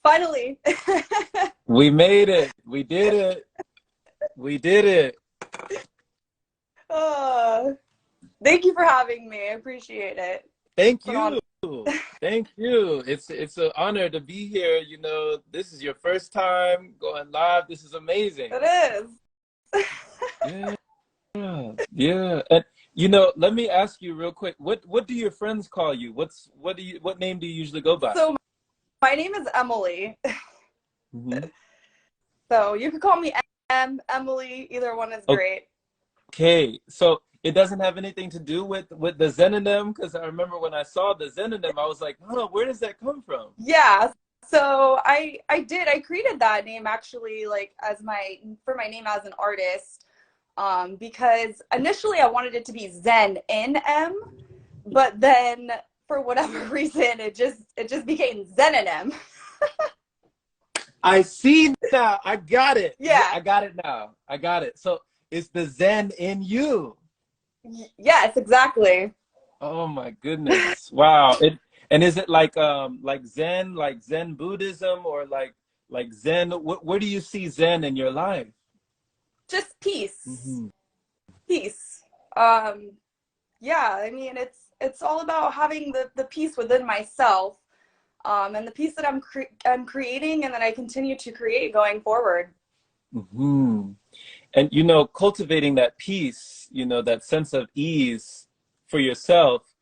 Finally. We made it. We did it. We did it. uh, Thank you for having me. I appreciate it. Thank Put on. you. Thank you. It's an honor to be here. This is your first time going live. This is amazing. It is. Yeah. Yeah. And let me ask you real quick. What do your friends call you? What name do you usually go by? So my name is Emily. Hmm. So you could call me Emily. Either one is great. Okay. So it doesn't have anything to do with the Xenonym, because I remember when I saw the Xenonym, I was like, oh, where does that come from? Yeah. So I created that name actually like for my name as an artist. Because initially I wanted it to be Zen in M, but then for whatever reason it just became Zen and M. I see now. I got it. Yeah. I got it now. I got it. So it's the Zen in you. Yes, exactly. Oh my goodness. Wow. And is it like Zen Buddhism, or like Zen? Where do you see Zen in your life? Just peace. Mm-hmm. Peace. Yeah, I mean it's all about having the peace within myself, and the peace that I'm creating and that I continue to create going forward. Mm-hmm. And cultivating that peace, that sense of ease for yourself,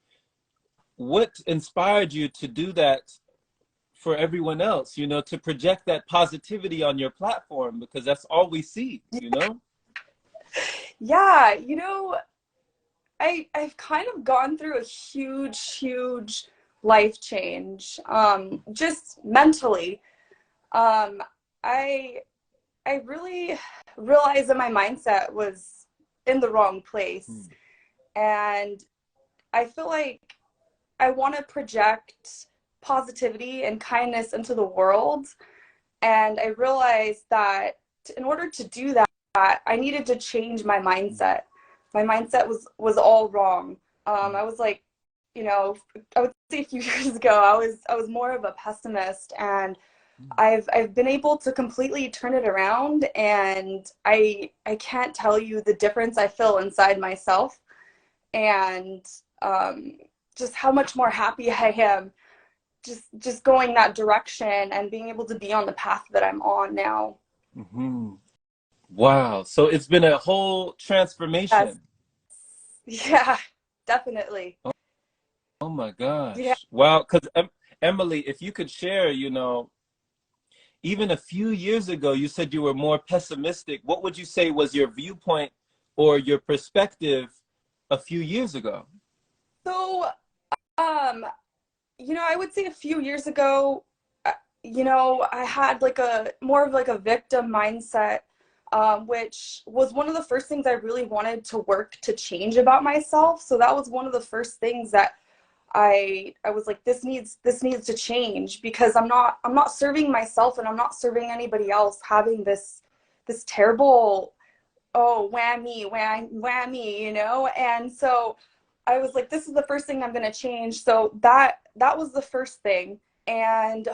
what inspired you to do that for everyone else, to project that positivity on your platform, because that's all we see. Yeah, I've kind of gone through a huge life change, just mentally. Um, I I really realized that my mindset was in the wrong place, and I feel like I want to project positivity and kindness into the world, and I realized that in order to do that, I needed to change my mindset. My mindset was all wrong. I was like, I would say a few years ago, I was more of a pessimist, and I've been able to completely turn it around, and I can't tell you the difference I feel inside myself, and just how much more happy I am just going that direction and being able to be on the path that I'm on now. Mm-hmm. Wow. So it's been a whole Yes. transformation. Yeah, definitely. Oh my Yeah. gosh. Wow. Because Emily, if you could share, even a few years ago, you said you were more pessimistic. What would you say was your viewpoint or your perspective a few years ago? So, um, I would say a few years ago, I had like a more of like a victim mindset, which was one of the first things I really wanted to work to change about myself. So that was one of the first things that I was like, this needs to change, because I'm not serving myself, and I'm not serving anybody else, having this terrible, oh, whammy, and so I was like, this is the first thing I'm going to change. So that was the first thing. And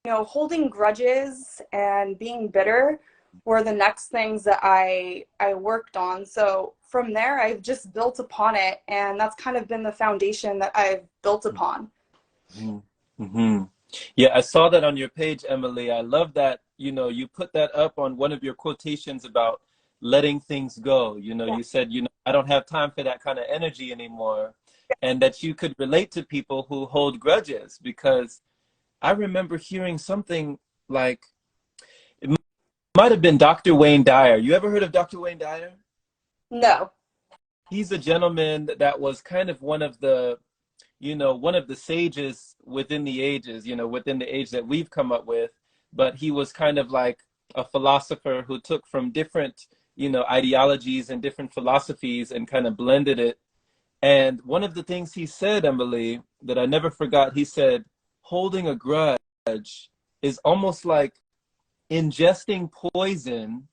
holding grudges and being bitter were the next things that I worked on. So from there, I've just built upon it, and that's kind of been the foundation that I've built upon. Mm-hmm. Mm-hmm. Yeah, I saw that on your page, Emily. I love that, you put that up on one of your quotations about letting things go. Yeah. You said, I don't have time for that kind of energy anymore. And that you could relate to people who hold grudges, because I remember hearing something like, it might have been Dr. Wayne Dyer. You ever heard of Dr. Wayne Dyer? No. He's a gentleman that was kind of one of the sages within the ages, within the age that we've come up with. But he was kind of like a philosopher who took from different, ideologies and different philosophies and kind of blended it. And one of the things he said, Emily, that I never forgot, he said, holding a grudge is almost like ingesting poison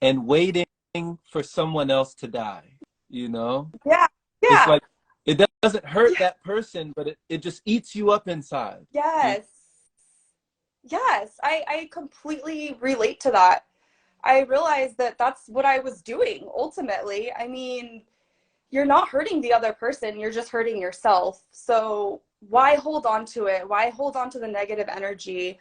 and waiting for someone else to die, you know? Yeah. It's Yeah. like, it doesn't hurt Yeah. that person, but it just eats you up inside. You Yes. Yes, I completely relate to that. I realized that that's what I was doing ultimately. I mean, you're not hurting the other person, you're just hurting yourself. So why hold on to it? Why hold on to the negative energy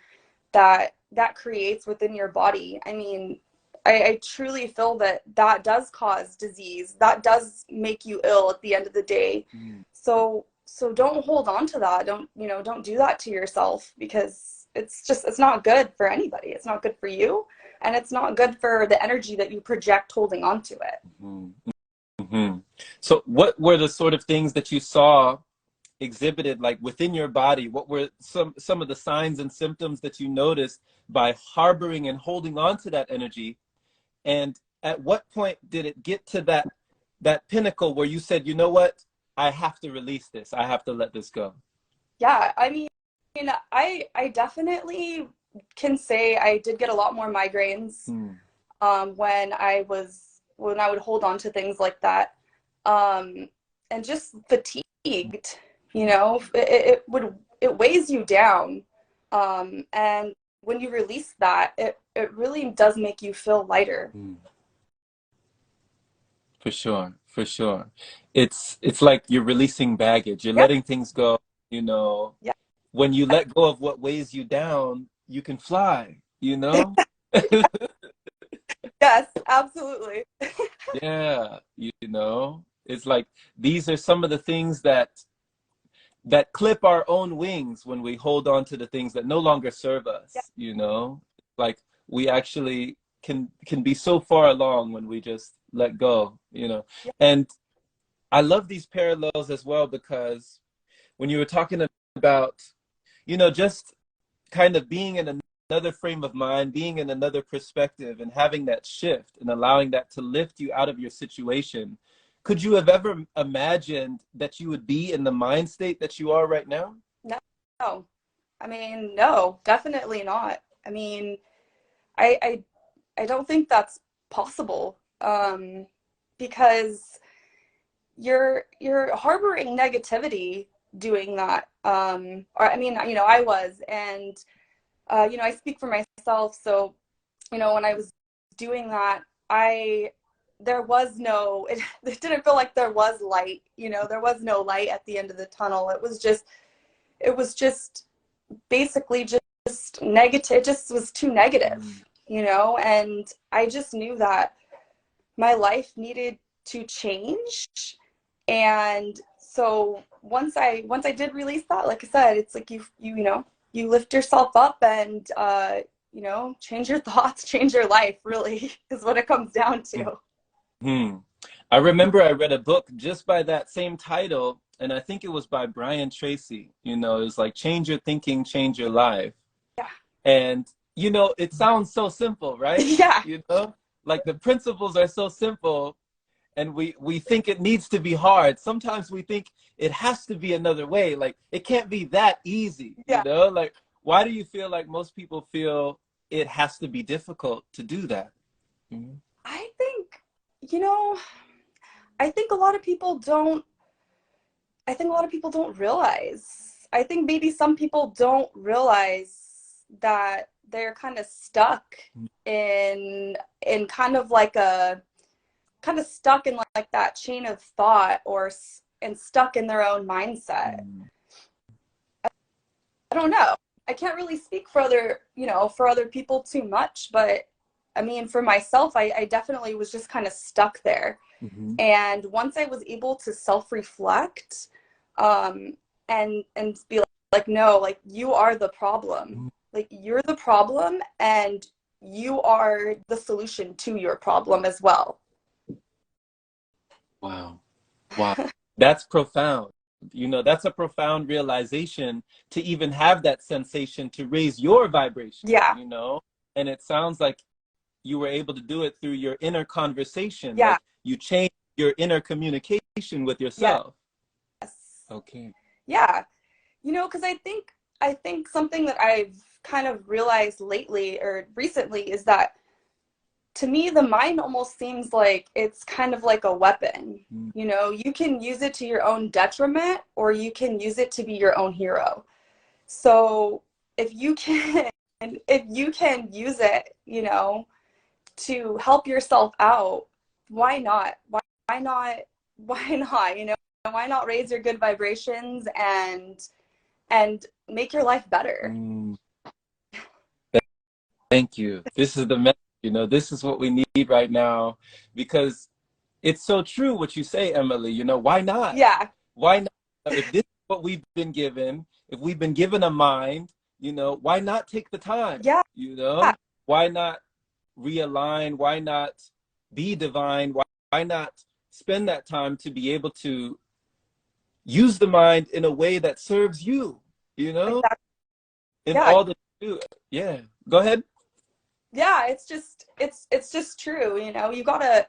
that creates within your body? I mean, I truly feel that that does cause disease. That does make you ill at the end of the day. Mm. So don't hold on to that. Don't, don't do that to yourself, because it's not good for anybody. It's not good for you, and it's not good for the energy that you project holding on to it. Mm-hmm. Mm-hmm. So what were the sort of things that you saw exhibited like within your body? What were some of the signs and symptoms that you noticed by harboring and holding on to that energy? And at what point did it get to that pinnacle where you said, you know what, I have to release this, I have to let this go? Yeah, I mean, I definitely can say I did get a lot more migraines Mm. when I would hold on to things like that, um, and just fatigued. It weighs you down, and when you release that, it really does make you feel lighter. Mm. For sure, for sure. It's like you're releasing baggage, you're Yeah, letting things go, you know. yeah, When you let go of what weighs you down, you can fly, you know? yes, absolutely. Yeah, you know, it's like these are some of the things that clip our own wings when we hold on to the things that no longer serve Yeah, us, you know? Like we actually can be so far along when we just let go, you know. yeah, And I love these parallels as well because when you were talking about, just kind of being in another frame of mind, being in another perspective, and having that shift and allowing that to lift you out of your situation. Could you have ever imagined that you would be in the mind state that you are right now? no, no. I mean, no, definitely not. I mean, I, I I don't think that's possible, because you're harboring negativity doing that. Or I mean, I was, and I speak for myself. So when I was doing that, I there was no it didn't feel like there was light. There was no light at the end of the tunnel. It was just basically just negative. It just was too negative, and I just knew that my life needed to change. And so once I did release that, like I said, it's like you lift yourself up, and change your thoughts, change your life, really is what it comes down to. Hmm. I remember I read a book just by that same title, and I think it was by Brian Tracy. It was like Change Your Thinking, Change Your Life. Yeah. And, it sounds so simple, right? Yeah. Like the principles are so simple, and we think it needs to be hard. Sometimes we think it has to be another way. Like it can't be that easy, Yeah. Like why do you feel like most people feel it has to be difficult to do that? Mhm. I think, you know, I think a lot of people don't I think a lot of people don't realize. I think maybe some people don't realize that they're kind of stuck in kind of stuck in like that chain of thought, and stuck in their own mindset. Mm. I don't know. I can't really speak for other people too much, but I mean, for myself, I definitely was just kind of stuck there. Mhm. And once I was able to self-reflect, um, and be like, no, like you are the problem. Like you're the problem, and you are the solution to your problem as well. Wow. Wow. That's profound. That's a profound realization to even have that sensation to raise your Yeah, vibration. And it sounds like you were able to do it through your inner conversation. yeah, Like you changed your inner communication with yes, yourself. Okay. yeah. Because I think something that I've kind of realized lately or recently is that, to me, the mind almost seems like it's kind of like a weapon. Mm. You can use it to your own detriment, or you can use it to be your own hero. So if you can if you can use it, you know, to help yourself out, why not? Why not? Why not? You know, why not raise your good vibrations and make your life better? Mm, thank you. This is the message, you know, this is what we need right now, because it's so true what you say, Emily. You know, why not? Yeah. Why not? If this is what we've been given, if we've been given a mind, you know, why not take the time? Yeah. You know, why not realign? Why not be divine? Why not spend that time to be able to use the mind in a way that serves you, you know, Exactly. in Yeah. all that you do? Yeah. Go ahead. Yeah, it's just true, you know. You gotta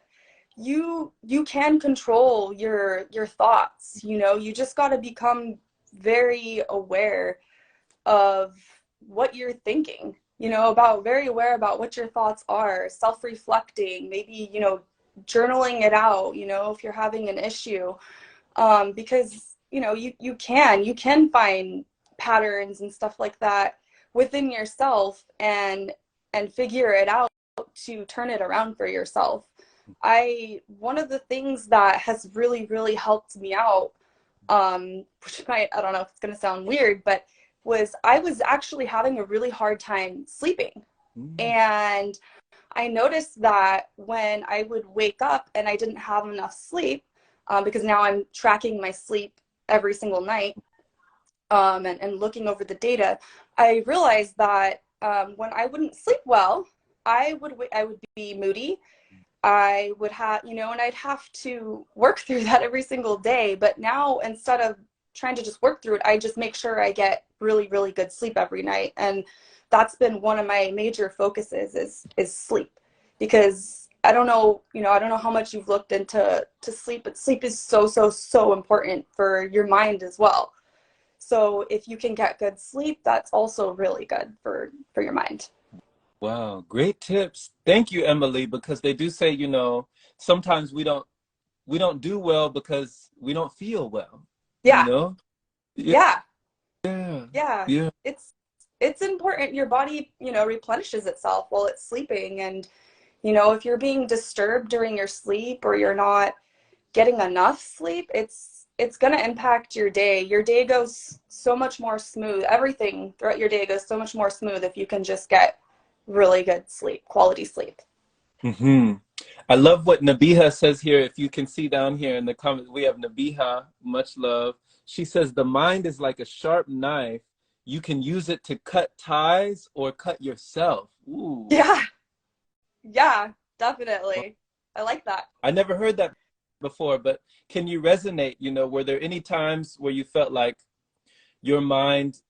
you can control your thoughts, you know. You just gotta become very aware of what you're thinking, you know, about very aware about what your thoughts are, self-reflecting, maybe, you know, journaling it out, you know, if you're having an issue. Because, you know, you can find patterns and stuff like that within yourself and figure it out to turn it around for yourself. One of the things that has really, really helped me out, which I don't know if it's going to sound weird, but I was actually having a really hard time sleeping. Mm. And I noticed that when I would wake up and I didn't have enough sleep, because now I'm tracking my sleep every single night, and looking over the data, I realized that when I wouldn't sleep well, I would be moody. I would have, you know, and I'd have to work through that every single day. But now, instead of trying to just work through it, I just make sure I get really, really good sleep every night. And that's been one of my major focuses is sleep, because I don't know, you know, I don't know how much you've looked into sleep, but sleep is so, so, so important for your mind as well. So if you can get good sleep, that's also really good for your mind. Wow, great tips. Thank you, Emily, because they do say, you know, sometimes we don't do well because we don't feel well, you Yeah. know? Yeah, Yeah. yeah, Yeah, yeah. it's it's important. Your body, you know, replenishes itself while it's sleeping. And, you know, if you're being disturbed during your sleep or you're not getting enough sleep, it's going to impact your day. Your day goes so much more smooth. Everything throughout your day goes so much more smooth if you can just get really good sleep, quality sleep. Hmm. I love what Nabiha says here. If you can see down here in the comments, we have Nabiha, much love. She says, the mind is like a sharp knife. You can use it to cut ties or cut yourself. Ooh. Yeah. Yeah, definitely. I like that. I never heard that before, but can you resonate? You know, were there any times where you felt like your mind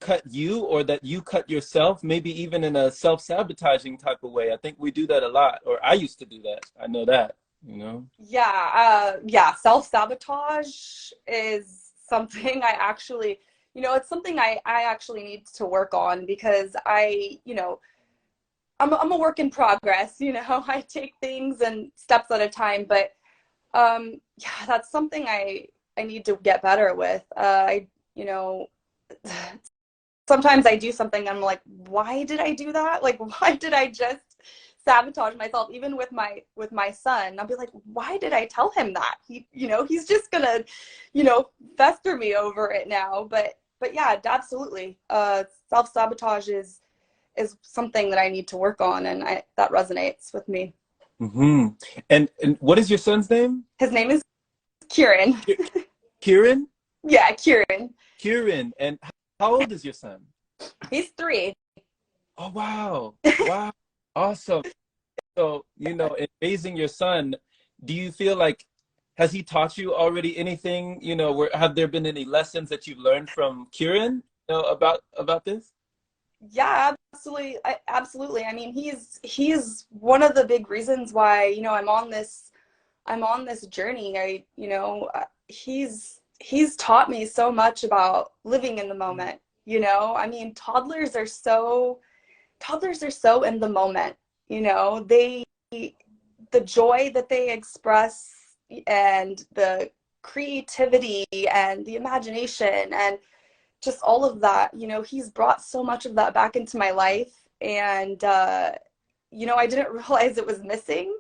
cut you or that you cut yourself, maybe even in a self-sabotaging type of way? I think we do that a lot, or I used to do that. I know that, you know? Yeah, self-sabotage is something I actually, you know, it's something I actually need to work on, because you know, I'm a work in progress, you know. I take things and steps at a time, but yeah, that's something I need to get better with. You know, sometimes I do something and I'm like, why did I do that? Like, why did I just sabotage myself? Even with my son, I'll be like, why did I tell him that? He, you know, he's just gonna, you know, fester me over it now. But yeah, absolutely. Self-sabotage is something that I need to work on, and that resonates with me. Hmm. And what is your son's name? His name is Kieran. Kieran? Yeah, Kieran. Kieran. And how old is your son? He's 3. Oh, wow. Wow. Awesome. So, you know, in raising your son, do you feel like, has he taught you already anything? You know, have there been any lessons that you've learned from Kieran, you know, about this? Yeah, absolutely. Absolutely. I mean, he's one of the big reasons why, you know, I'm on this journey. You know, he's taught me so much about living in the moment, you know? I mean, toddlers are so in the moment, you know? The joy that they express and the creativity and the imagination, and just all of that, you know, he's brought so much of that back into my life. And, you know, I didn't realize it was missing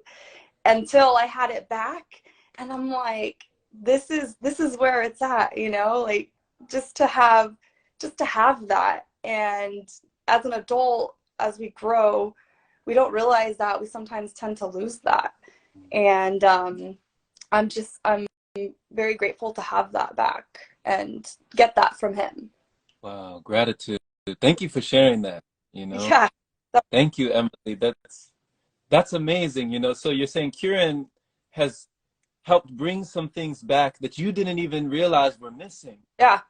until I had it back. And I'm like, this is where it's at, you know, like just to have that. And as an adult, as we grow, we don't realize that we sometimes tend to lose that. And I'm very grateful to have that back and get that from him. Wow, gratitude. Thank you for sharing that, you know. Yeah. Thank you, Emily. That's amazing, you know. So you're saying Kieran has helped bring some things back that you didn't even realize were missing. Yeah.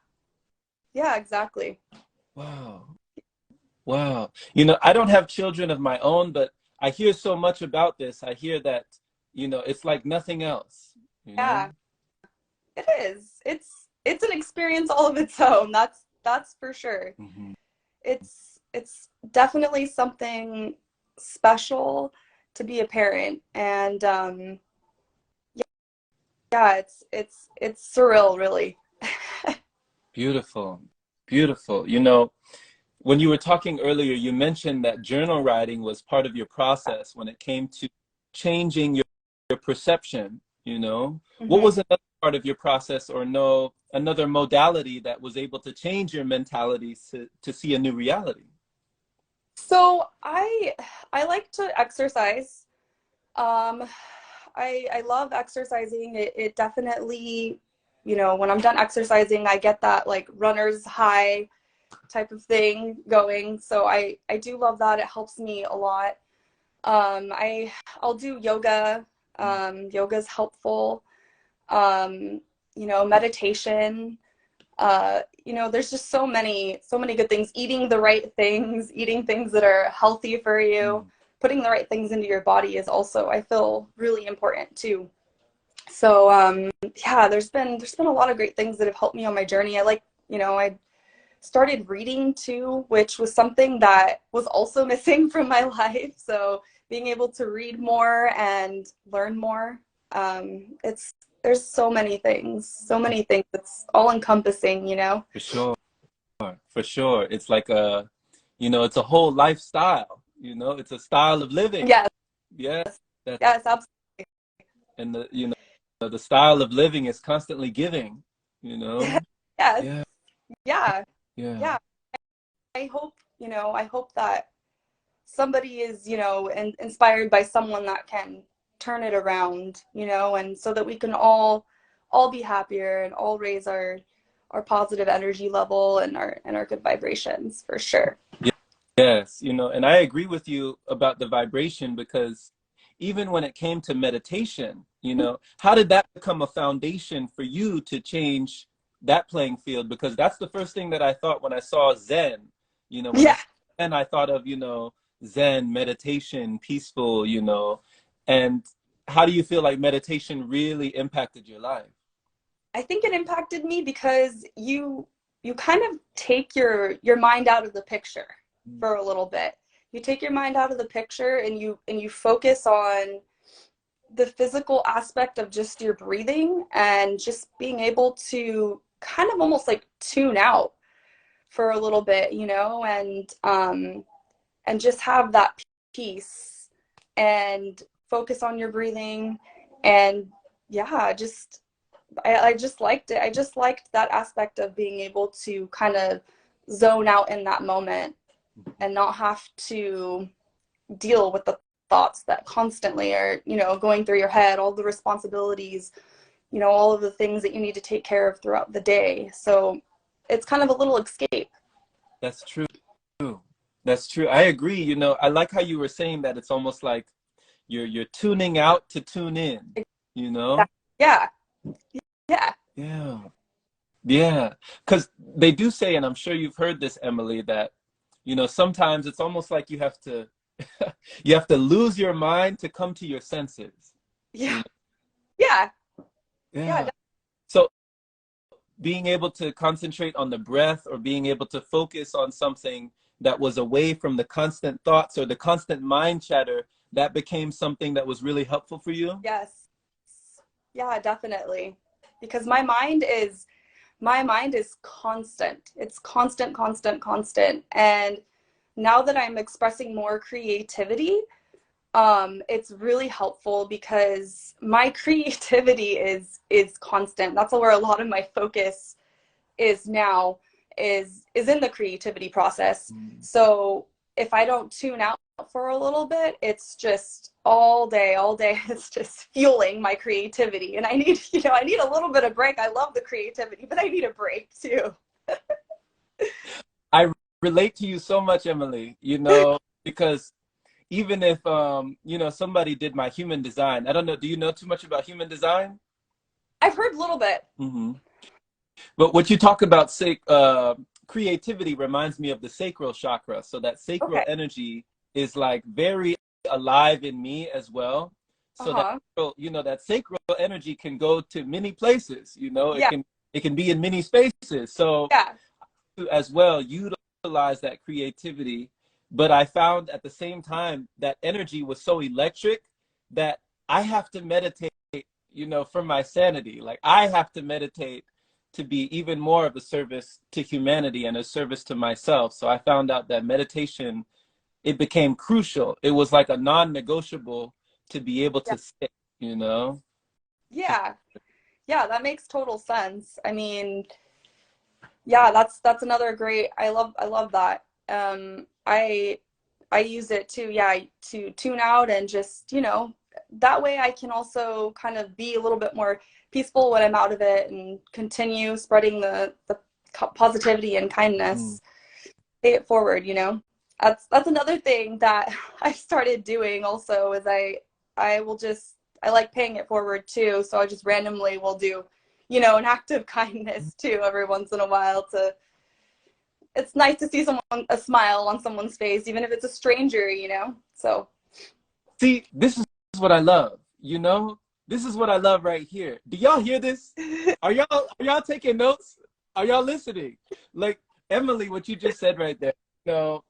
Yeah, exactly. Wow. Wow. You know, I don't have children of my own, but I hear so much about this. I hear that, you know, it's like nothing else, you know? Yeah, it is. It's an experience all of its own. That's for sure. Hmm. It's definitely something special to be a parent. And yeah, it's surreal, really. Beautiful. Beautiful. You know, when you were talking earlier, you mentioned that journal writing was part of your process when it came to changing your perception, you know? What Hmm. was another part of your process, or no, another modality that was able to change your mentality to see a new reality? So I like to exercise. Um, I love exercising. It definitely, you know, when I'm done exercising, I get that like runner's high type of thing going. So I do love that. It helps me a lot. I'll do yoga. Yoga's helpful. Um, you know, meditation. You know, there's just so many good things. Eating the right things, eating things that are healthy for you, Mm. putting the right things into your body is also, I feel, really important too. So yeah, there's been a lot of great things that have helped me on my journey. I like, you know, I started reading too, which was something that was also missing from my life. So being able to read more and learn more, it's there's so many things. It's all encompassing, you know. For sure. For sure. It's like a, you know, it's a whole lifestyle, you know, it's a style of living. Yes, Yeah. That, yes, absolutely. and the, you know, the style of living is constantly giving, you know? Yes, Yeah. yeah, Yeah. yeah. I hope, you know, I hope that somebody is, you know, inspired by someone that can turn it around, you know, and so that we can all be happier and all raise our positive energy level and our good vibrations for sure. Yes, you know, and I agree with you about the vibration, because even when it came to meditation, you know, how did that become a foundation for you to change that playing field? Because that's the first thing that I thought when I saw Zen. You know, when I Yeah, saw Zen, I thought of, you know, Zen, meditation, peaceful, you know. And how do you feel like meditation really impacted your life? I think it impacted me because you kind of take your mind out of the picture for a little bit. You take your mind out of the picture and you focus on the physical aspect of just your breathing and just being able to kind of almost like tune out for a little bit, you know, and just have that peace and focus on your breathing. And yeah, just I just liked it. I just liked that aspect of being able to kind of zone out in that moment and not have to deal with the thoughts that constantly are, you know, going through your head, all the responsibilities, you know, all of the things that you need to take care of throughout the day. So it's kind of a little escape. That's true. That's true. I agree. You know, I like how you were saying that it's almost like you're tuning out to tune in, you know? Yeah. Yeah. Yeah. Yeah. Because they do say, and I'm sure you've heard this, Emily, that, you know, sometimes it's almost like you have to you have to lose your mind to come to your senses. You Yeah. know? Yeah. Yeah. Yeah. So being able to concentrate on the breath, or being able to focus on something that was away from the constant thoughts or the constant mind chatter, that became something that was really helpful for you. Yes. Yeah, definitely. Because my mind is my mind is constant. It's constant, constant, constant. And now that I'm expressing more creativity, it's really helpful because my creativity is constant. That's where a lot of my focus is now, is in the creativity process. So if I don't tune out for a little bit, it's just all day it's just fueling my creativity, and I need, I need a little bit of break. I love the creativity, but I need a break too. I relate to you so much, Emily, because even if somebody did my human design, I don't know, do you know too much about human design? I've heard a little bit. But what you talk about, creativity reminds me of the sacral chakra. So that sacral energy is like very alive in me as well. So that sacral energy can go to many places. It can be in many spaces. So as well, utilize that creativity. But I found at the same time that energy was so electric that I have to meditate, for my sanity. Like I have to meditate to be even more of a service to humanity and a service to myself. So I found out that meditation, it became crucial. It was like a non-negotiable to be able to sit, Yeah, that makes total sense. I mean, yeah, that's another great, I love that. I use it to tune out and just, that way I can also kind of be a little bit more peaceful when I'm out of it and continue spreading the positivity and kindness. Pay it forward, That's another thing that I started doing also, is I like paying it forward too. So I just randomly will do, an act of kindness too every once in a while. It's nice to see a smile on someone's face, even if it's a stranger, So see, this is what I love, This is what I love right here. Do y'all hear this? Are y'all taking notes? Are y'all listening? Like Emily, what you just said right there.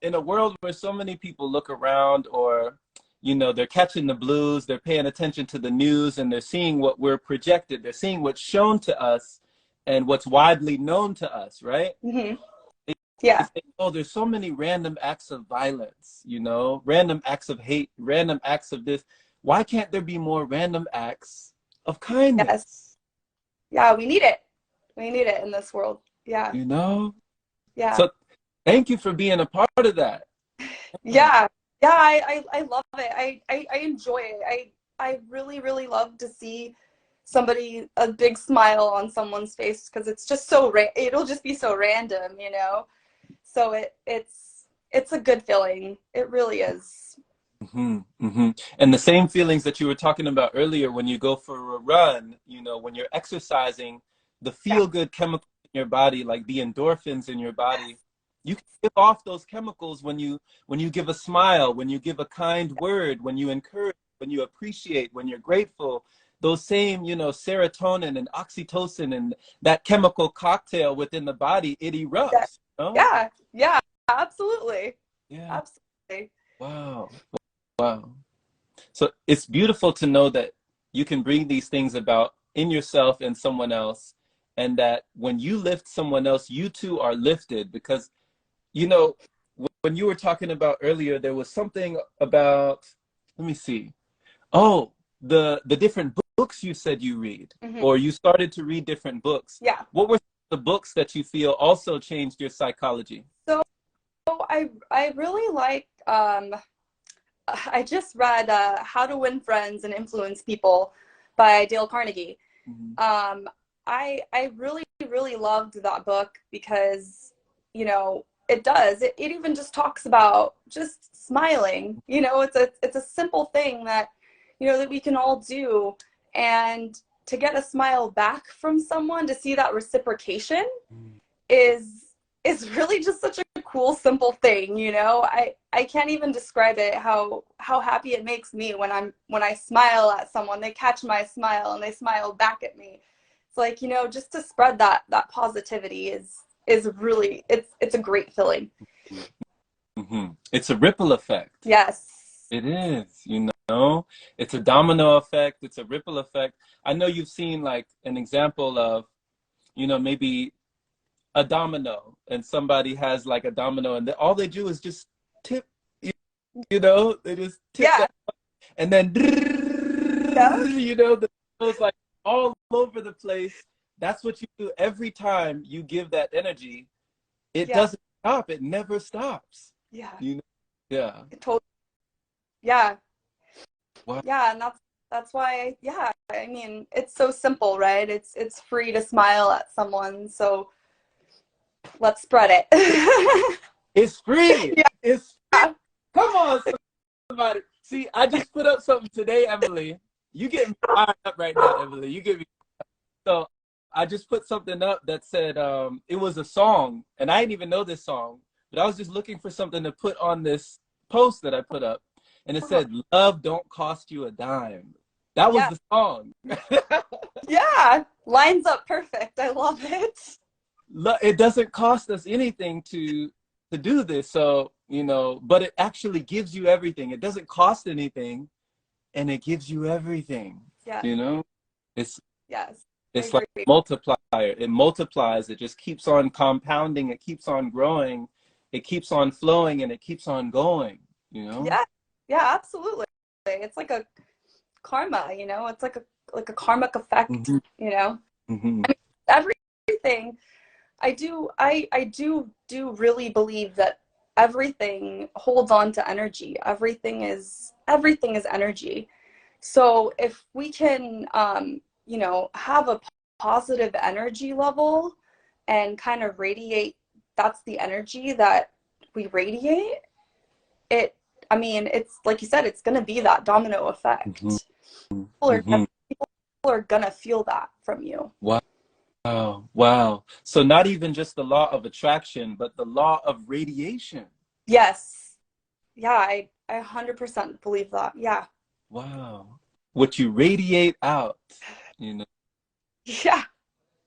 In a world where so many people look around, or they're catching the blues, they're paying attention to the news, and they're seeing what we're projected, they're seeing what's shown to us and what's widely known to us, right? They say, oh, there's so many random acts of violence, random acts of hate, random acts of this. Why can't there be more random acts of kindness? Yes. Yeah, we need it. We need it in this world. Yeah. Yeah. So thank you for being a part of that. Yeah. Yeah, I love it. I enjoy it. I really, really love to see a big smile on someone's face, because it's just it'll just be so random, So it's a good feeling. It really is. And the same feelings that you were talking about earlier when you go for a run, when you're exercising, the feel-good chemicals in your body, like the endorphins in your body, you can give off those chemicals when you give a smile, when you give a kind word, when you encourage, when you appreciate, when you're grateful. Those same, serotonin and oxytocin and that chemical cocktail within the body, it erupts. Yeah, absolutely. Yeah. Absolutely. Wow. So it's beautiful to know that you can bring these things about in yourself and someone else, and that when you lift someone else, you too are lifted. Because, when you were talking about earlier, there was something about, let me see. Oh, the different books you said you read, or you started to read different books. Yeah. What were the books that you feel also changed your psychology? So I really like, I just read How to Win Friends and Influence People by Dale Carnegie. I really, really loved that book because, it even just talks about just smiling. It's a simple thing that, that we can all do. And to get a smile back from someone, to see that reciprocation is really just such a cool, simple thing. I can't even describe it, how happy it makes me when I smile at someone, they catch my smile and they smile back at me. It's like, just to spread that positivity is really, it's a great feeling. It's a ripple effect. Yes. It is, it's a domino effect. It's a ripple effect. I know you've seen like an example of, maybe a domino, and somebody has like a domino, and all they do is just tip, you, you know, they just tip Yeah. that, and then Yeah. you know, the domino's like all over the place. That's what you do every time you give that energy. It Yeah. doesn't stop. It never stops. Yeah. You know? Yeah. Totally. Yeah. Wow. Yeah. And that's why, yeah, I mean, it's so simple, right? It's free to smile at someone. So let's spread it. It's free. Yeah. It's free. Come on, somebody. See, I just put up something today, Emily. You get me fired up right now, Emily. You get me. So I just put something up that said it was a song, and I didn't even know this song, but I was just looking for something to put on this post that I put up, and it said, "Love don't cost you a dime." That was Yeah. the song. Yeah. Lines up perfect. I love it. It doesn't cost us anything to do this, so you know, but it actually gives you everything. It doesn't cost anything, and it gives you everything. Yeah. You know, it's Yes. I it's like agree. a multiplier. It multiplies. It just keeps on compounding. It keeps on growing. It keeps on flowing, and it keeps on going. You know. Yeah. Yeah, absolutely. It's like a karma, you know? It's like a karmic effect, Hmm. you know? Hmm. Everything I do really believe that everything holds on to energy. Everything is energy. So if we can you know, have a positive energy level and kind of radiate, that's the energy that we radiate. It I mean, it's like you said, it's going to be that domino Hmm. effect. People are Hmm. people are going to feel that from you. Wow. Wow. Wow. So not even just the law of attraction, but the law of radiation. Yes. Yeah, I 100% believe that. Yeah. Wow. What you radiate out, you know, Yeah.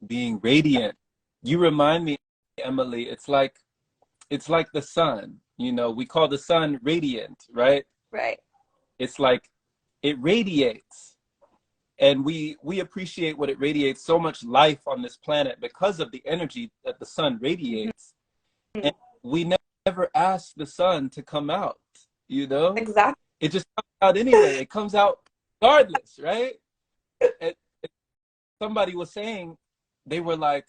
being radiant. You remind me, Emily, it's like the sun. You know, we call the sun radiant, right? Right. It's like it radiates. And we appreciate what it radiates, so much life on this planet because of the energy that the sun radiates. Mhm. And we never ask the sun to come out, you know? Exactly. It just comes out anyway. It comes out regardless, right? And somebody was saying, they were like,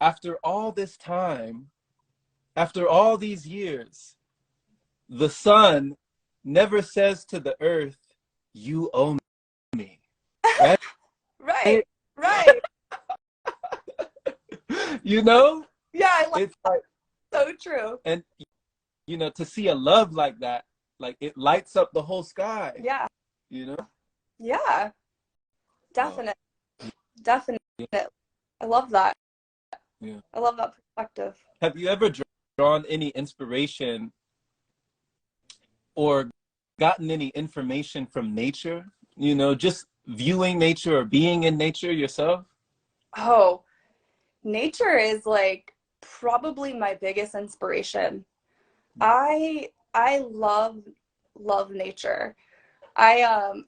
after all this time, after all these years, the sun never says to the earth, "You owe me," right? Right. Right. You know, Yeah, I like it's like, so true. and you know, to see a love like that, like it lights up the whole sky. Yeah. You know, Yeah. oh, Definite. Definite. yeah, I love that. yeah. I love that perspective. Have you ever drawn any inspiration or gotten any information from nature? You know, just viewing nature or being in nature yourself? Oh, nature is like probably my biggest inspiration. I love nature. I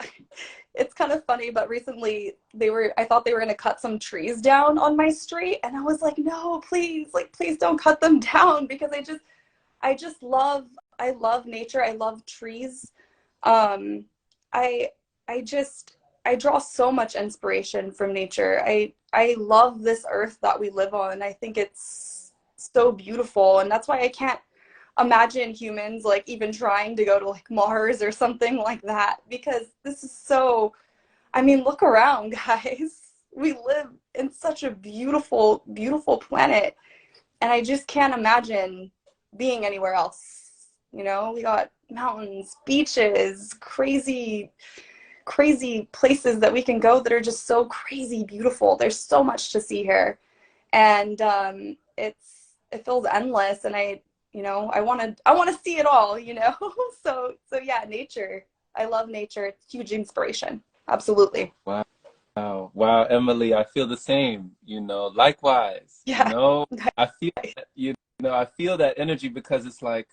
it's kind of funny, but recently I thought they were gonna cut some trees down on my street, and I was like, no, please, like please don't cut them down because I just I love nature. I love trees. Um I I just I draw so much inspiration from nature. I love this earth that we live on. I think it's so beautiful, and that's why I can't imagine humans like even trying to go to like Mars or something like that because this is so, I mean, look around, guys. We live in such a beautiful, beautiful planet, and I just can't imagine being anywhere else. You know, we got mountains, beaches, crazy places that we can go that are just so crazy beautiful. There's so much to see here, and it feels endless, and you know, I want to see it all, you know. So yeah, nature. I love nature. It's huge inspiration. Absolutely. Wow. Wow, wow, Emily, I feel the same, you know, likewise, you Yeah. know, I feel that, you know, I feel that energy because it's like,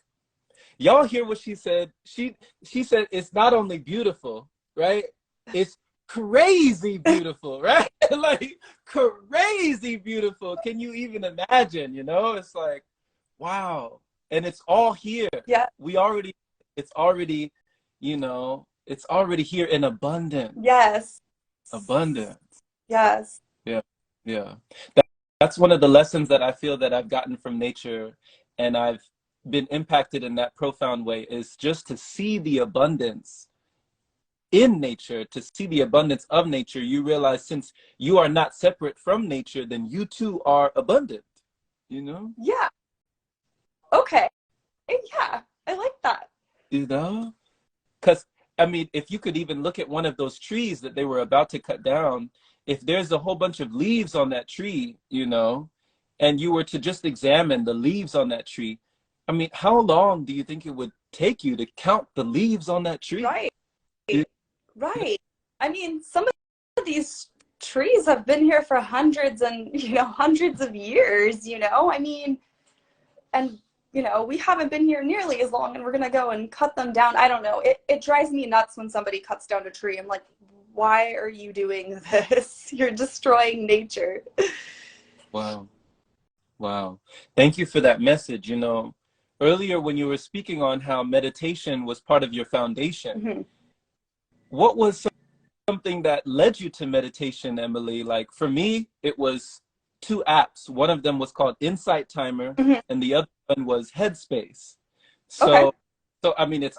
y'all hear what she said? She said it's not only beautiful, right? It's crazy beautiful, right? Like crazy beautiful. Can you even imagine, you know? It's like, wow. And it's all here. Yeah. We already, it's already, you know, it's already here in abundance. Yes. Abundance. Yes. Yeah. Yeah. That, that's one of the lessons that I feel that I've gotten from nature, and I've been impacted in that profound way, is just to see the abundance in nature, to see the abundance of nature. You realize since you are not separate from nature, then you too are abundant, you know? Yeah. Okay. Yeah. I like that. You know? Because, I mean, if you could even look at one of those trees that they were about to cut down, if there's a whole bunch of leaves on that tree, you know, and you were to just examine the leaves on that tree, I mean, how long do you think it would take you to count the leaves on that tree? Right. It, Right. I mean, some of these trees have been here for hundreds and, hundreds of years, I mean, and, we haven't been here nearly as long and we're going to go and cut them down. I don't know. It drives me nuts when somebody cuts down a tree. I'm like, why are you doing this? You're destroying nature. wow. Wow. Thank you for that message. You know, earlier when you were speaking on how meditation was part of your foundation, Mm-hmm. what was something that led you to meditation, Emily? Like for me, it was two apps. One of them was called Insight Timer, Mm-hmm. and the other one was Headspace. Okay. So I mean, it's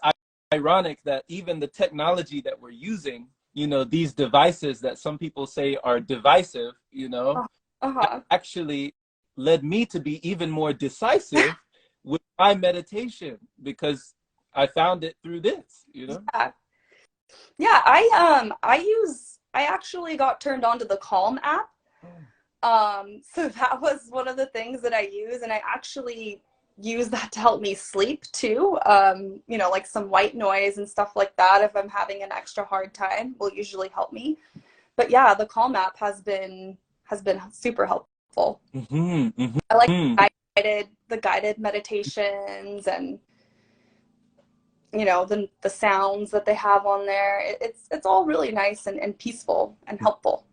ironic that even the technology that we're using, you know, these devices that some people say are divisive, you know, Uh-huh. actually led me to be even more decisive with my meditation, because I found it through this, you know? Yeah. Yeah, I actually got turned on to the Calm app. So that was one of the things that I use, and I actually use that to help me sleep too. Like some white noise and stuff like that, if I'm having an extra hard time, will usually help me. But yeah, the Calm app has been super helpful. Mm-hmm, I like mm-hmm, the guided meditations, and the sounds that they have on there. It's all really nice and peaceful and helpful.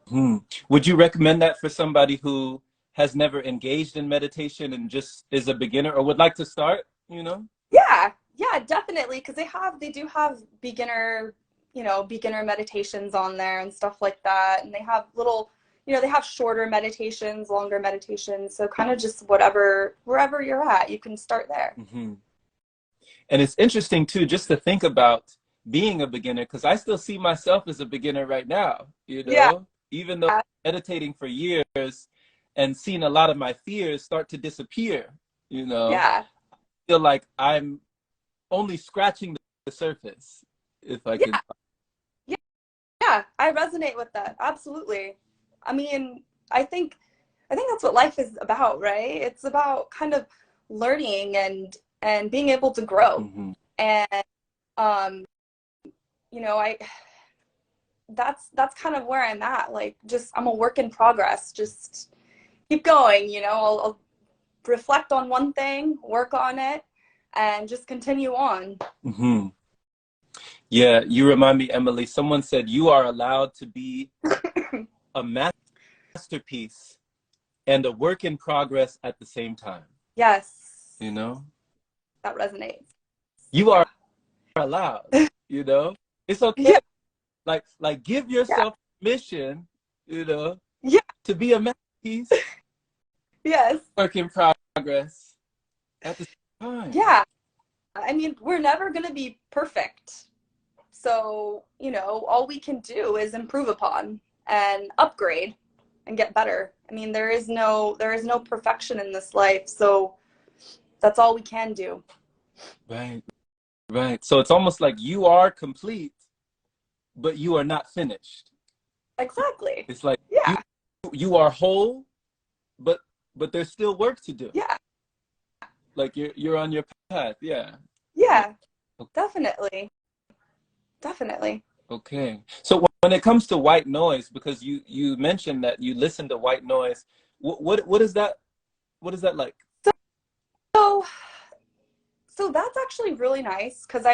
mm-hmm. Would you recommend that for somebody who has never engaged in meditation and just is a beginner or would like to start, you know? Yeah, definitely, because they do have beginner meditations on there and stuff like that, and they have little, they have shorter meditations, longer meditations, so kind of just wherever you're at, you can start there. Mm-hmm. And it's interesting too, just to think about being a beginner, because I still see myself as a beginner right now, you Yeah, know, even though I'm meditating for years and seeing a lot of my fears start to disappear, you know, yeah, I feel like I'm only scratching the surface, if I yeah, could. yeah, yeah. I resonate with that. Absolutely. I mean, I think I think that's what life is about, right? It's about kind of learning and being able to grow. Mm-hmm. And um, I that's kind of where I'm at. Like, just I'm a work in progress. Just keep going, I'll reflect on one thing, work on it, and just continue on. Mm-hmm. Yeah, you remind me, Emily, someone said you are allowed to be a masterpiece and a work in progress at the same time, Yes, you know? that resonates. You Yeah. are allowed, you know? It's Yeah. okay. Like give Yeah. yourself permission, you know, Yeah. to be a masterpiece, Yes. work in progress at the same time. Yeah. I mean, we're never going to be perfect. So, all we can do is improve upon and upgrade and get better. I mean, there is no perfection in this life, so that's all we can do. Right, right. So it's almost like you are complete, but you are not finished. Exactly. It's like you Yeah. you are whole, but there's still work to do. Yeah. Like you're on your path. Yeah. Yeah. Yeah. Definitely. Definitely. Okay. So when it comes to white noise, because you mentioned that you listen to white noise, what is that? What is that like? So so that's actually really nice because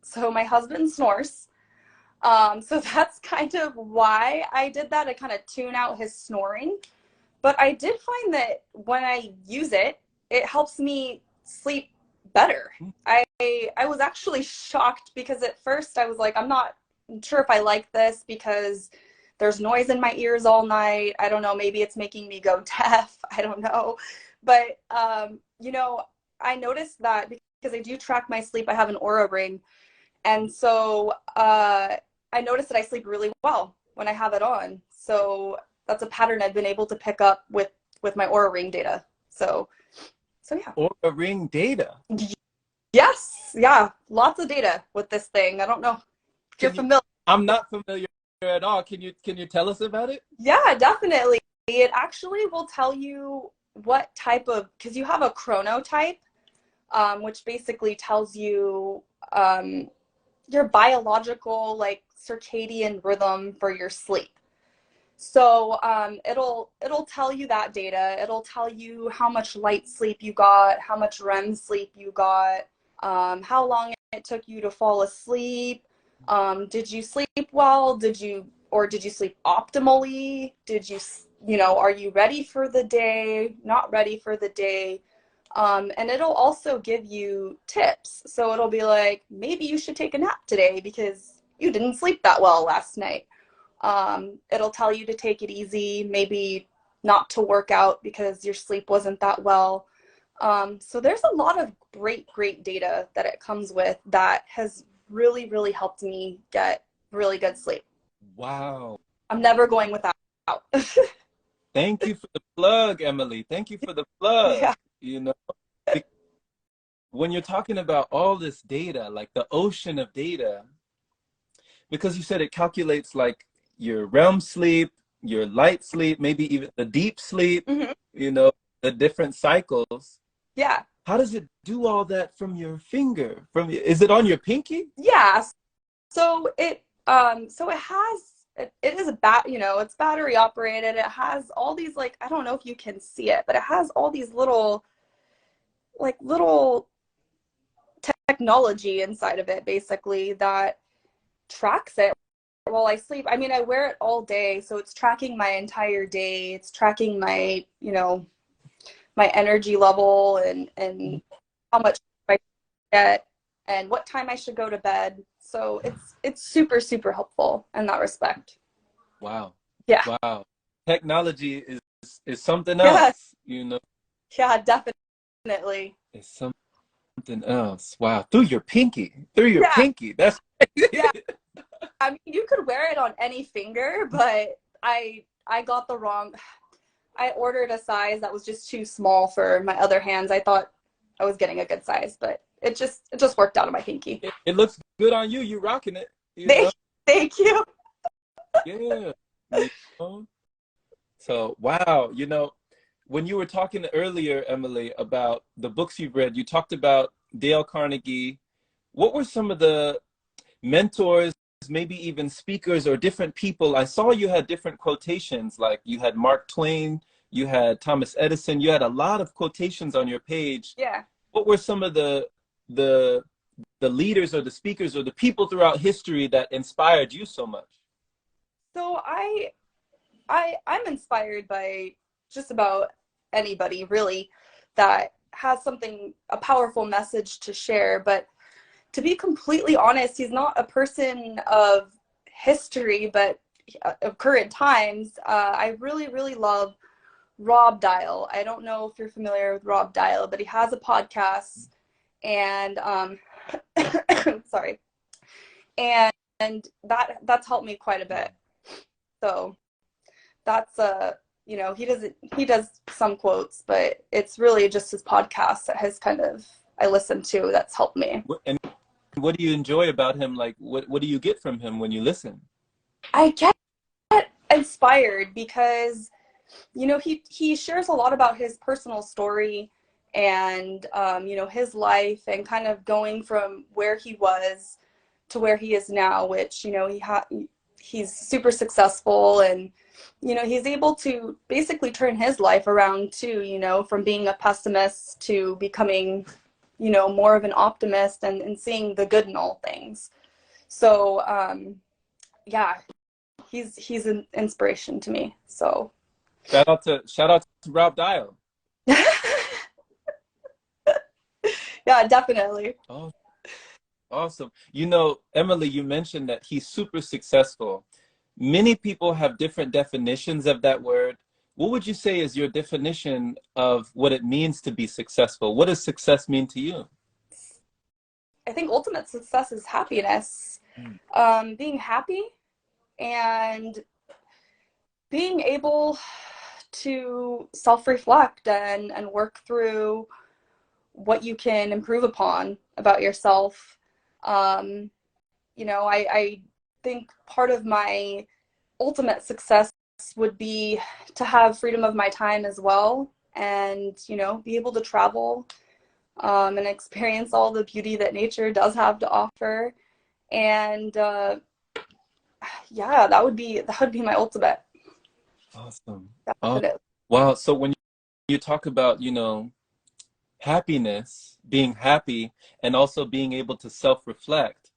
so my husband snores. So that's kind of why I did that, to kind of tune out his snoring. But I did find that when I use it, it helps me sleep better. I was actually shocked because at first I was like, I'm not sure if I like this because there's noise in my ears all night. I don't know, maybe it's making me go deaf. I don't know. But you know, I noticed that because I do track my sleep, I have an Aura ring. And so I noticed that I sleep really well when I have it on. So that's a pattern I've been able to pick up with my Aura ring data. So yeah. Aura ring data. Yes, yeah, lots of data with this thing. I don't know if you're Can you? familiar. I'm not familiar at all. Can you tell us about it? Yeah, definitely. It actually will tell you what type of, because you have a chronotype, which basically tells you your biological like circadian rhythm for your sleep. So it'll tell you that data. It'll tell you how much light sleep you got, how much REM sleep you got, how long it took you to fall asleep. Did you sleep well? Did you sleep optimally? Are you ready for the day? Not ready for the day? And it'll also give you tips. So it'll be like, maybe you should take a nap today because you didn't sleep that well last night. It'll tell you to take it easy, maybe not to work out because your sleep wasn't that well. So there's a lot of great data that it comes with that has really, really helped me get really good sleep. Wow. I'm never going without. Thank you for the plug, Emily. Thank you for the plug. Yeah. You know, when you're talking about all this data, like the ocean of data, because you said it calculates like your REM sleep, your light sleep, maybe even the deep sleep, Hmm. you know, the different cycles. Yeah. How does it do all that from your finger? Is it on your pinky? Yeah. So it has it is it's battery operated. It has all these, like, I don't know if you can see it, but it has all these little technology inside of it basically that tracks it while I sleep. I mean, I wear it all day, so it's tracking my entire day. It's tracking my energy level and how much I get and what time I should go to bed. So it's super, super helpful in that respect. Wow. Yeah. Wow. Technology is something Yeah. else, you know. Yeah, definitely. It's something else. Wow. Through your pinky. Through your Yeah. pinky. That's Yeah. I mean, you could wear it on any finger, but I got the wrong. I ordered a size that was just too small for my other hands. I thought I was getting a good size, but it just worked out on my pinky. it looks good on you. You rocking it, you know. Thank, thank you. Yeah. You know? So, wow, when you were talking earlier, Emily, about the books you've read, you talked about Dale Carnegie. What were some of the mentors, maybe even speakers or different people? I saw you had different quotations, like you had Mark Twain, you had Thomas Edison, you had a lot of quotations on your page. Yeah. What were some of the the leaders or the speakers or the people throughout history that inspired you so much? So I'm inspired by just about anybody really that has a powerful message to share. But to be completely honest, he's not a person of history, but of current times. I really, really love Rob Dial. I don't know if you're familiar with Rob Dial, but he has a podcast and sorry, and that's helped me quite a bit. So that's he does some quotes, but it's really just his podcast that has kind of I listen to that's helped me. And what do you enjoy about him? Like, what do you get from him when you listen? I get inspired because he shares a lot about his personal story and his life and kind of going from where he was to where he is now, which he's super successful and he's able to basically turn his life around too, from being a pessimist to becoming more of an optimist and seeing the good in all things. So yeah, he's an inspiration to me. So shout out to Rob Dial. yeah, definitely. Oh, awesome. You know, Emily, you mentioned that he's super successful. Many people have different definitions of that word. What would you say is your definition of what it means to be successful? What does success mean to you? I think ultimate success is happiness. Mm. Being happy and being able to self-reflect and work through what you can improve upon about yourself. Um, I think part of my ultimate success would be to have freedom of my time as well, and be able to travel, and experience all the beauty that nature does have to offer. And yeah, that would be my ultimate. Awesome. Oh, Definitely. wow. So when you talk about, happiness, being happy, and also being able to self-reflect,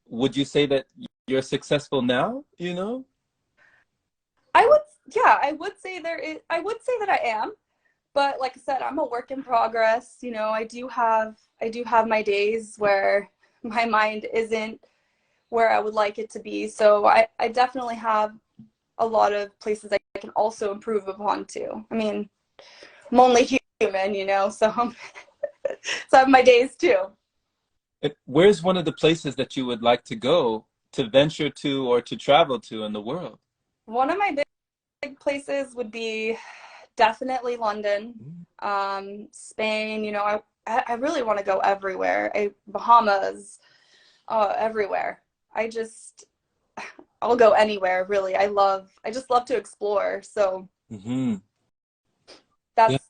would you say that you're successful now, I would, yeah, I would say that I am, but like I said, I'm a work in progress. I do have my days where my mind isn't where I would like it to be. So I definitely have a lot of places I can also improve upon too. I mean, I'm only human, so so I have my days too. Where's one of the places that you would like to go to venture to or to travel to in the world? One of my big places would be definitely London, Mm. Spain. I really want to go everywhere. Bahamas, everywhere. I just I'll go anywhere really. I just love to explore. So Mm-hmm. Yeah. that's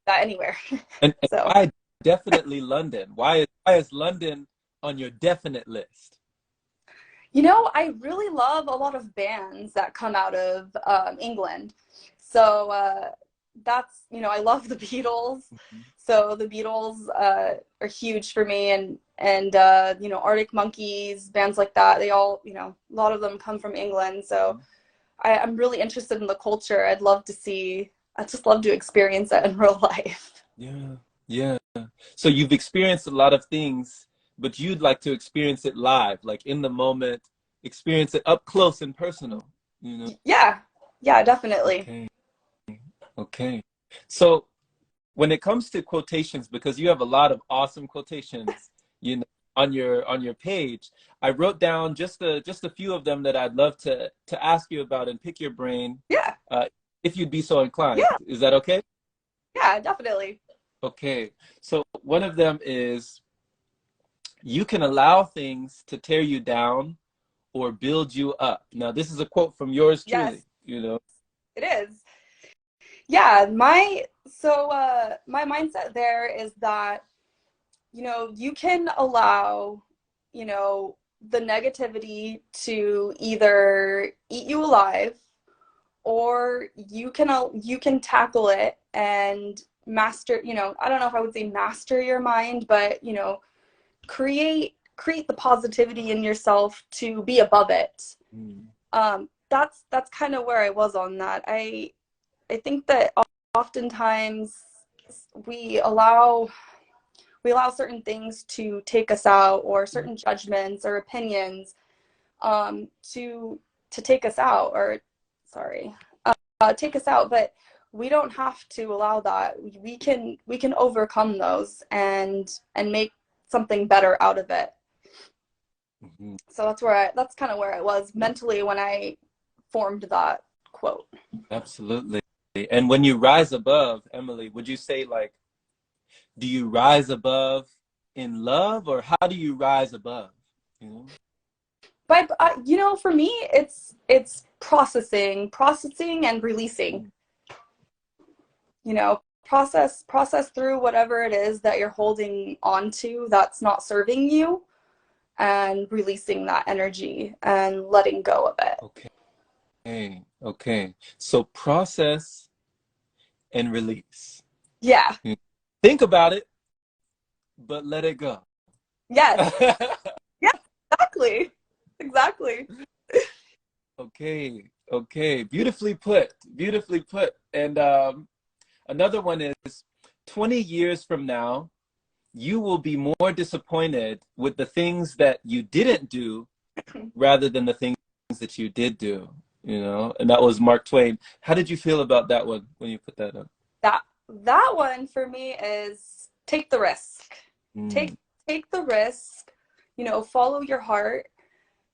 that anywhere. And So why definitely London? Why is London on your definite list? I really love a lot of bands that come out of England. So I love the Beatles. Mhm. So the Beatles are huge for me, and Arctic Monkeys, bands like that. They all, a lot of them come from England. So I'm really interested in the culture. I just love to experience it in real life. Yeah, yeah. So you've experienced a lot of things, but you'd like to experience it live, like in the moment, experience it up close and personal, you know? Yeah, yeah, definitely. Okay, okay. So when it comes to quotations, because you have a lot of awesome quotations, on your page, I wrote down just a few of them that I'd love to ask you about and pick your brain, Yeah, uh, if you'd be so inclined. yeah, Is that okay? yeah, definitely. Okay. So one of them is, you can allow things to tear you down or build you up. Now, this is a quote from yours Yes, truly. it is. Yeah, my mindset there is that, you can allow, the negativity to either eat you alive, or you can tackle it and master, I don't know if I would say master your mind, but create the positivity in yourself to be above it. Mm. That's kind of where I was on that. I think that oftentimes we allow we allow certain things to take us out, or certain judgments or opinions, to take us out, or sorry, take us out. But we don't have to allow that. We can overcome those and make something better out of it. Mhm. So that's kind of where I was mentally when I formed that quote. Absolutely. And when you rise above, Emily, would you say, like, do you rise above in love, or how do you rise above? You know? But for me, it's processing and releasing. Process through whatever it is that you're holding on to that's not serving you, and releasing that energy and letting go of it. Okay. Okay. So process and release. Yeah. You think about it, but let it go. Yes. Yeah, exactly. Exactly. Okay. Okay. Beautifully put. Beautifully put. And another one is 20 years from now, you will be more disappointed with the things that you didn't do rather than the things that you did do, you know? And that was Mark Twain. How did you feel about that one when you put that up? That one for me is take the risk. Mm. Take take the risk, follow your heart,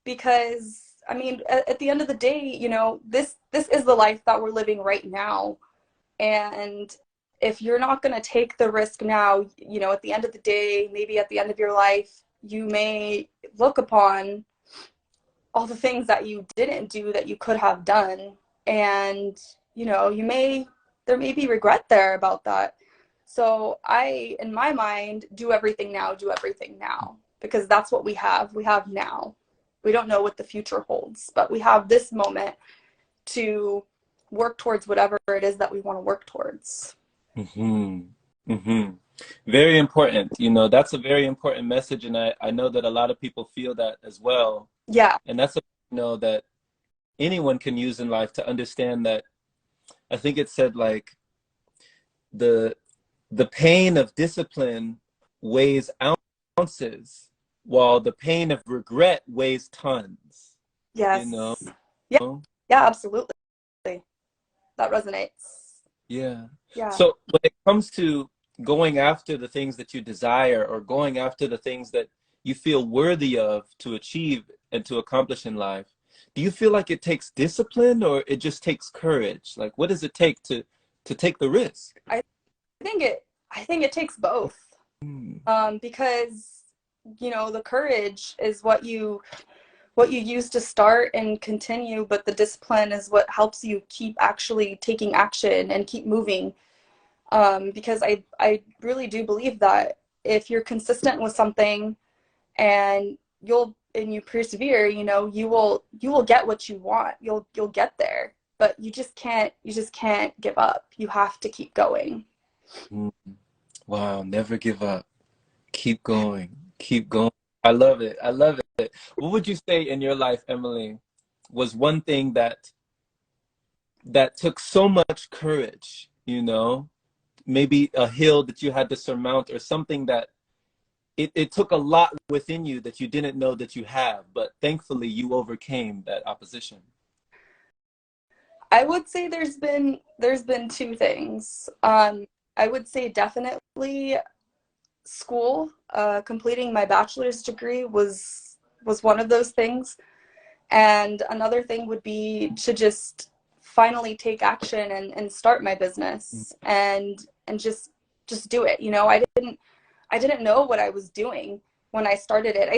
because I mean at the end of the day, this is the life that we're living right now. And if you're not going to take the risk now, at the end of the day, maybe at the end of your life, you may look upon all the things that you didn't do that you could have done. And, there may be regret there about that. So in my mind, do everything now, because that's what we have. We have now. We don't know what the future holds, but we have this moment to work towards whatever it is that we want to work towards. Hmm. Hmm. Very important. You know, that's a very important message. And I know that a lot of people feel that as well. Yeah. And that's a, that anyone can use in life to understand that. I think it said like the pain of discipline weighs ounces while the pain of regret weighs tons, you know? Yes. Yeah. Yeah, absolutely. That resonates. Yeah. Yeah. So when it comes to going after the things that you desire or going after the things that you feel worthy of to achieve and to accomplish in life, do you feel like it takes discipline or it just takes courage? Like, what does it take to take the risk? I think it takes both. Mm. Because the courage is what you use to start and continue, but the discipline is what helps you keep actually taking action and keep moving. Because I really do believe that if you're consistent with something and you persevere, you will get what you want. You'll get there, but you just can't give up. You have to keep going. Mm. Wow, never give up. Keep going. Keep going. I love it. I love it. What would you say in your life, Emily, was one thing that took so much courage, maybe a hill that you had to surmount or something that it took a lot within you that you didn't know that you have, but thankfully you overcame that opposition? I would say there's been two things. I would say definitely school, completing my bachelor's degree was one of those things. And another thing would be to just finally take action and start my business and just do it. I didn't know what I was doing when I started it.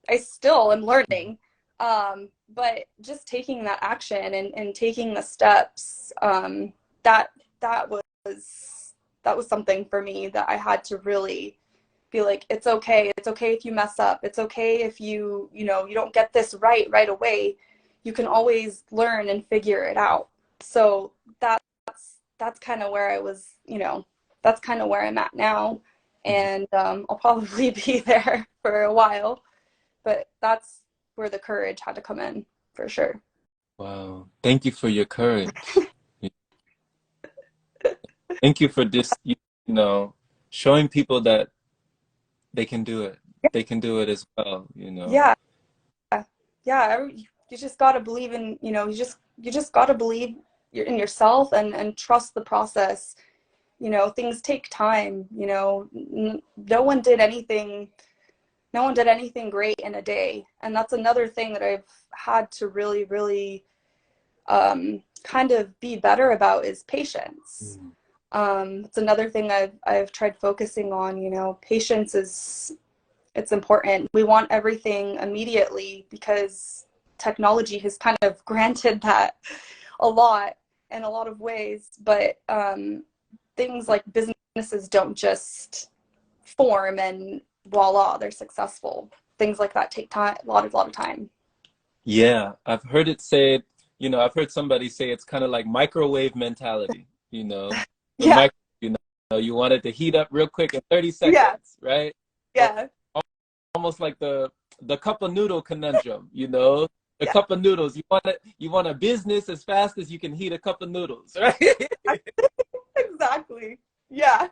I still am learning. But just taking that action and taking the steps, that that was something for me that I had to really be like, it's okay. It's okay if you mess up. It's okay if you don't get this right away. You can always learn and figure it out. So that's kind of where I was, that's kind of where I'm at now. And I'll probably be there for a while, but that's where the courage had to come in for sure. Wow. Thank you for your courage. Thank you for this, showing people that they can do it. They can do it as well. Yeah. Yeah. You just got to believe in, you just got to believe in yourself and trust the process. Things take time. No one did anything great in a day. And that's another thing that I've had to really, really kind of be better about is patience. It's another thing I've tried focusing on. Patience it's important. We want everything immediately because technology has kind of granted that a lot in a lot of ways. But things like businesses don't just form and voila, they're successful. Things like that take time, a lot of time. Yeah, I've heard it said, I've heard somebody say it's kind of like microwave mentality, the Yeah, mic, you want it to heat up real quick in 30 yeah, seconds, right? Or yeah, almost like the cup of noodle conundrum. A Yeah, cup of noodles. You want a business as fast as you can heat a cup of noodles, right? exactly. Yeah.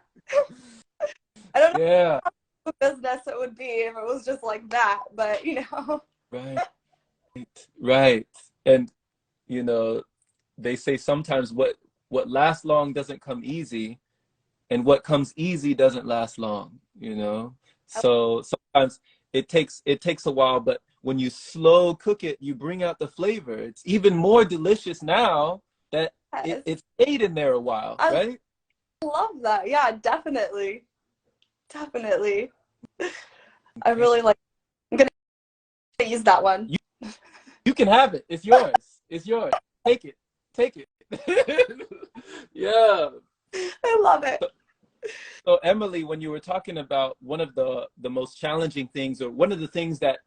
I don't know Yeah. what business it would be if it was just like that, but Right. Right. And you know, they say sometimes what lasts long doesn't come easy, and what comes easy doesn't last long, you know? So sometimes it takes a while, but when you slow cook it, you bring out the flavor. It's even more delicious now that yes, it stayed in there a while, I right? love that. Yeah, definitely. Definitely. I Okay. really like I'm gonna use that one. You you can have it. It's yours. It's yours. Take it. Take it. Yeah. I love it. So Emily, when you were talking about one of the most challenging things, or one of the things that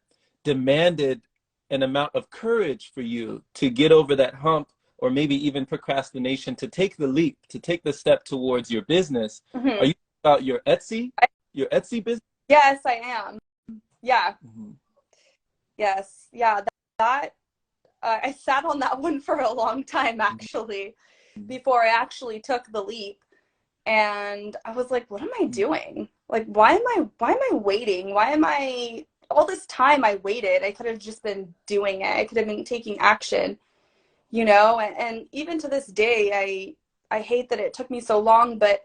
demanded an amount of courage for you to get over that hump, or maybe even procrastination, to take the leap, to take the step towards your business, are Hmm. you about your Etsy business? Yes, I am. Yeah. Mhm. Yes. Yeah. That I sat on that one for a long time actually Mhm. before I actually took the leap. And I was like, what am I Mhm. doing? Like, why am I waiting? Why am I all this time I waited? I could have just been doing it. I could have been taking action, and even to this day, I hate that it took me so long, but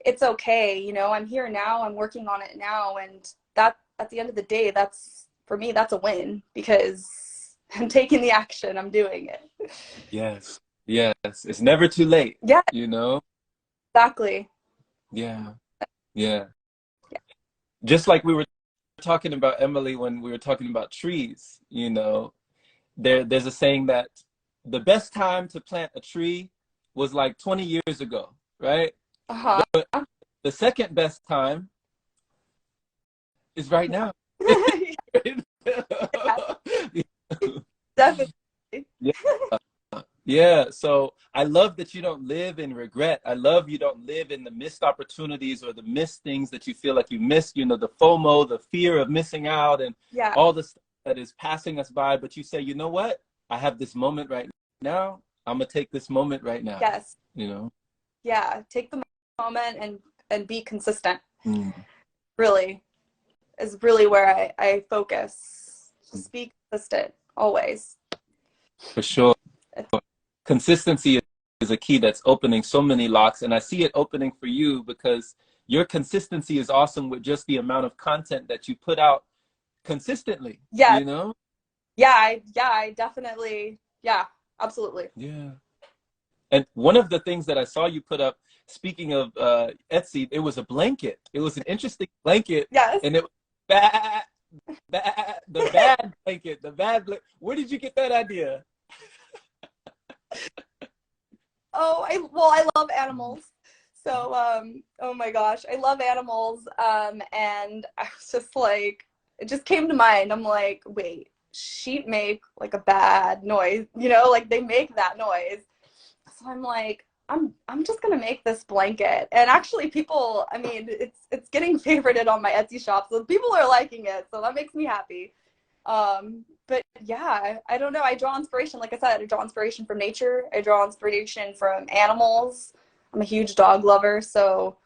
it's okay. I'm here now. I'm working on it now. And that at the end of the day, that's for me, that's a win because I'm taking the action. I'm doing it. Yes. Yes. It's never too late, Yeah, you know? exactly. Yeah. Yeah. Just like we were talking about, Emily, when we were talking about trees, there's a saying that the best time to plant a tree was like 20 years ago, right? Uh-huh. The second best time is right now. Yes, definitely. Yeah. Yeah. So I love that you don't live in regret. I love you don't live in the missed opportunities or the missed things that you feel like you missed, the FOMO, the fear of missing out, and Yeah. all the stuff that is passing us by. But you say, you know what? I have this moment right now. I'm going to take this moment right now, Yes. you know? Yeah. Take the moment and be consistent. Mm. Really is really where I focus. Just be consistent always. For sure. Consistency is a key that's opening so many locks, and I see it opening for you because your consistency is awesome with just the amount of content that you put out consistently, Yeah. you know? Yeah, I definitely, yeah, absolutely. Yeah. And one of the things that I saw you put up, speaking of Etsy, it was a blanket. It was an interesting blanket, Yes. and it was bad, the bad blanket, Where did you get that idea? Oh, I love animals. So, oh my gosh, I love animals. And I was just like, it just came to mind. I'm like, wait, sheep make like a bad noise, like they make that noise. So I'm like, I'm just gonna make this blanket. And actually people, I mean, it's getting favorited on my Etsy shop, so people are liking it. So that makes me happy. But yeah, I don't know. I draw inspiration. Like I said, I draw inspiration from nature. I draw inspiration from animals. I'm a huge dog lover, so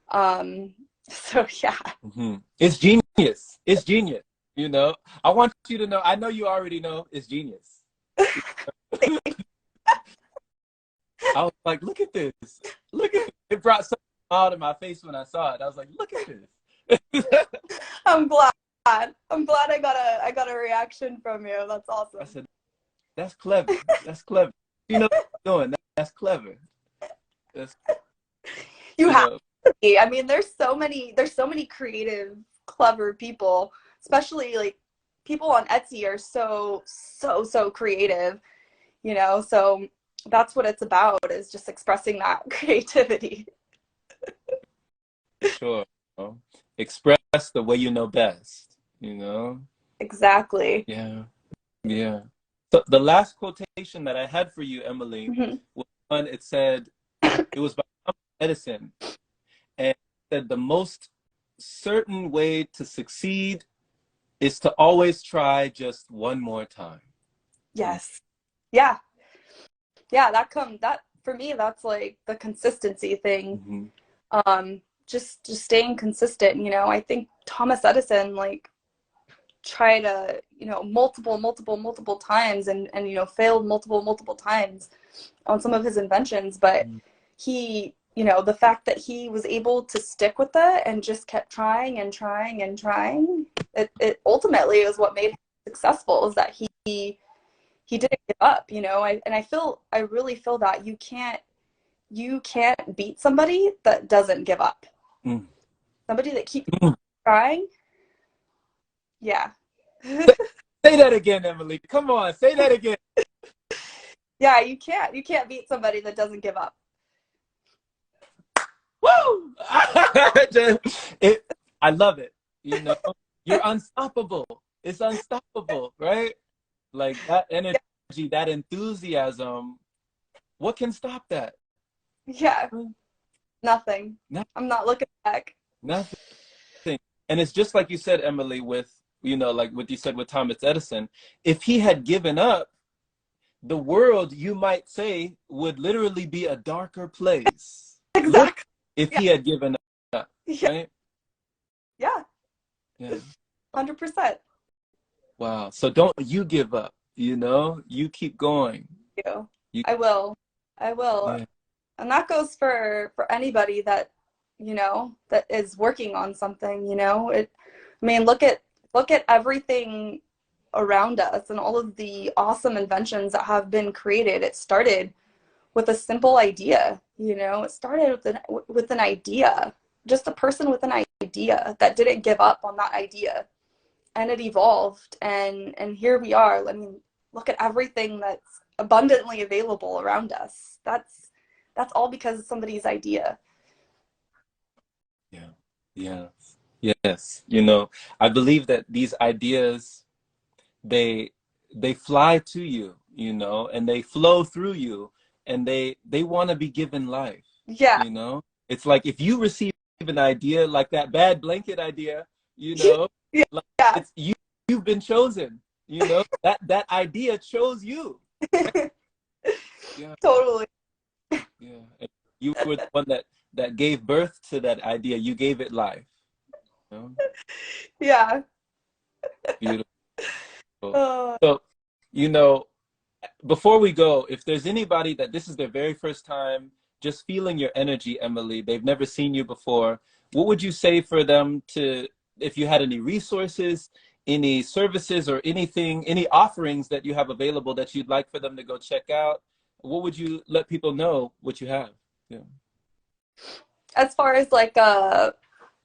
um, so yeah. Mm-hmm. It's genius. It's genius. I want you to know. I know you already know it's genius. I was like, look at this. Look at this. It brought something out of my face when I saw it. I was like, look at this. I'm glad. I'm glad I got a reaction from you. That's I awesome. said, that's clever. That's clever. You know what you're doing. That's clever. That's, You you have know, to be. I mean, there's so many creative, clever people, especially like people on Etsy are so creative, so that's what it's about is just expressing that creativity. for sure. Express the way you know best, you know? Exactly. Yeah. Yeah. So the last quotation that I had for you, Emily, Hmm. was one. It was by Thomas Edison, and it said the most certain way to succeed is to always try just one more time. Yes. Yeah. Yeah, that for me, that's like the consistency thing. Mm-hmm. Just staying consistent, you know. I think Thomas Edison like tried multiple times and failed multiple times on some of his inventions, but the fact that he was able to stick with it and just kept trying and trying and trying, it ultimately is what made him successful, is that he didn't give up, you know. I really feel that you can't beat somebody that doesn't give up. Mm. Somebody that keeps Mm. trying. Yeah. Say that again, Emily. Come on, say that again. Yeah, you can't beat somebody that doesn't give up. Woo! I love it. You know, you're unstoppable. It's unstoppable, right? Like that energy, that enthusiasm. What can stop that? Yeah, nothing. No, I'm not looking back. nothing. And it's just like you said, Emily, with, like what you said with Thomas Edison. If he had given up, the world, you might say, would literally be a darker place. Literally, Exactly. if Yeah. he had given up, Yeah. right? Yeah. Yeah. 100%. Wow. So don't you give up, you keep going. You. You, I will. I will. yeah. And that goes for anybody that is working on something, you know. I mean, look at everything around us and all of the awesome inventions that have been created. It started with a simple idea, you know. It started with an idea, just a person with an idea that didn't give up on that idea, and it evolved, and here we are. I mean, look at everything that's abundantly available around us. That's all because of somebody's idea. Yeah. Yeah. Yes. I believe that these ideas, they they fly to you, and they flow through you, and they want to be given life. Yeah. It's like if you receive an idea like that bad blanket idea, like Yeah. it's you've been chosen, that idea chose you, right? Yeah. Totally. Yeah. And you were the one that gave birth to that idea. You gave it life. you know? Yeah. Beautiful. uh, So, you know before we go, if there's anybody that this is their very first time just feeling your energy, Emily, they've never seen you before, what would you say for them if you had any resources, any services, or anything, any offerings that you have available that you'd like for them to go check out? What would you let people know what you have? Yeah. as far as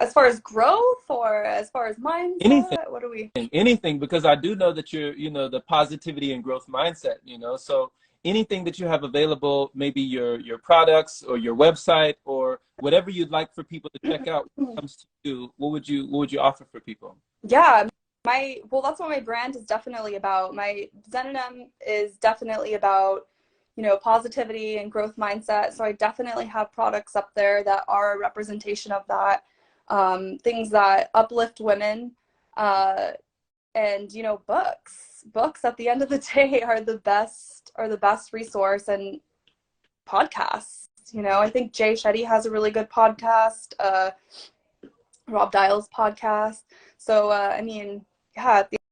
as far as growth, or as far as Anything. mindset, what do we? Anything, because I do know that you're, the positivity and growth mindset, so anything that you have available, maybe your products or your website or whatever you'd like for people to check out when it comes to you, what would you offer for people? Yeah, that's what my brand is definitely about. My Xenonym is definitely about, positivity and growth mindset. So I definitely have products up there that are a representation of that. Things that uplift women, uh, and books at the end of the day are the best resource, and podcasts. I think Jay Shetty has a really good podcast. Rob Dial's podcast. So I mean, yeah, at the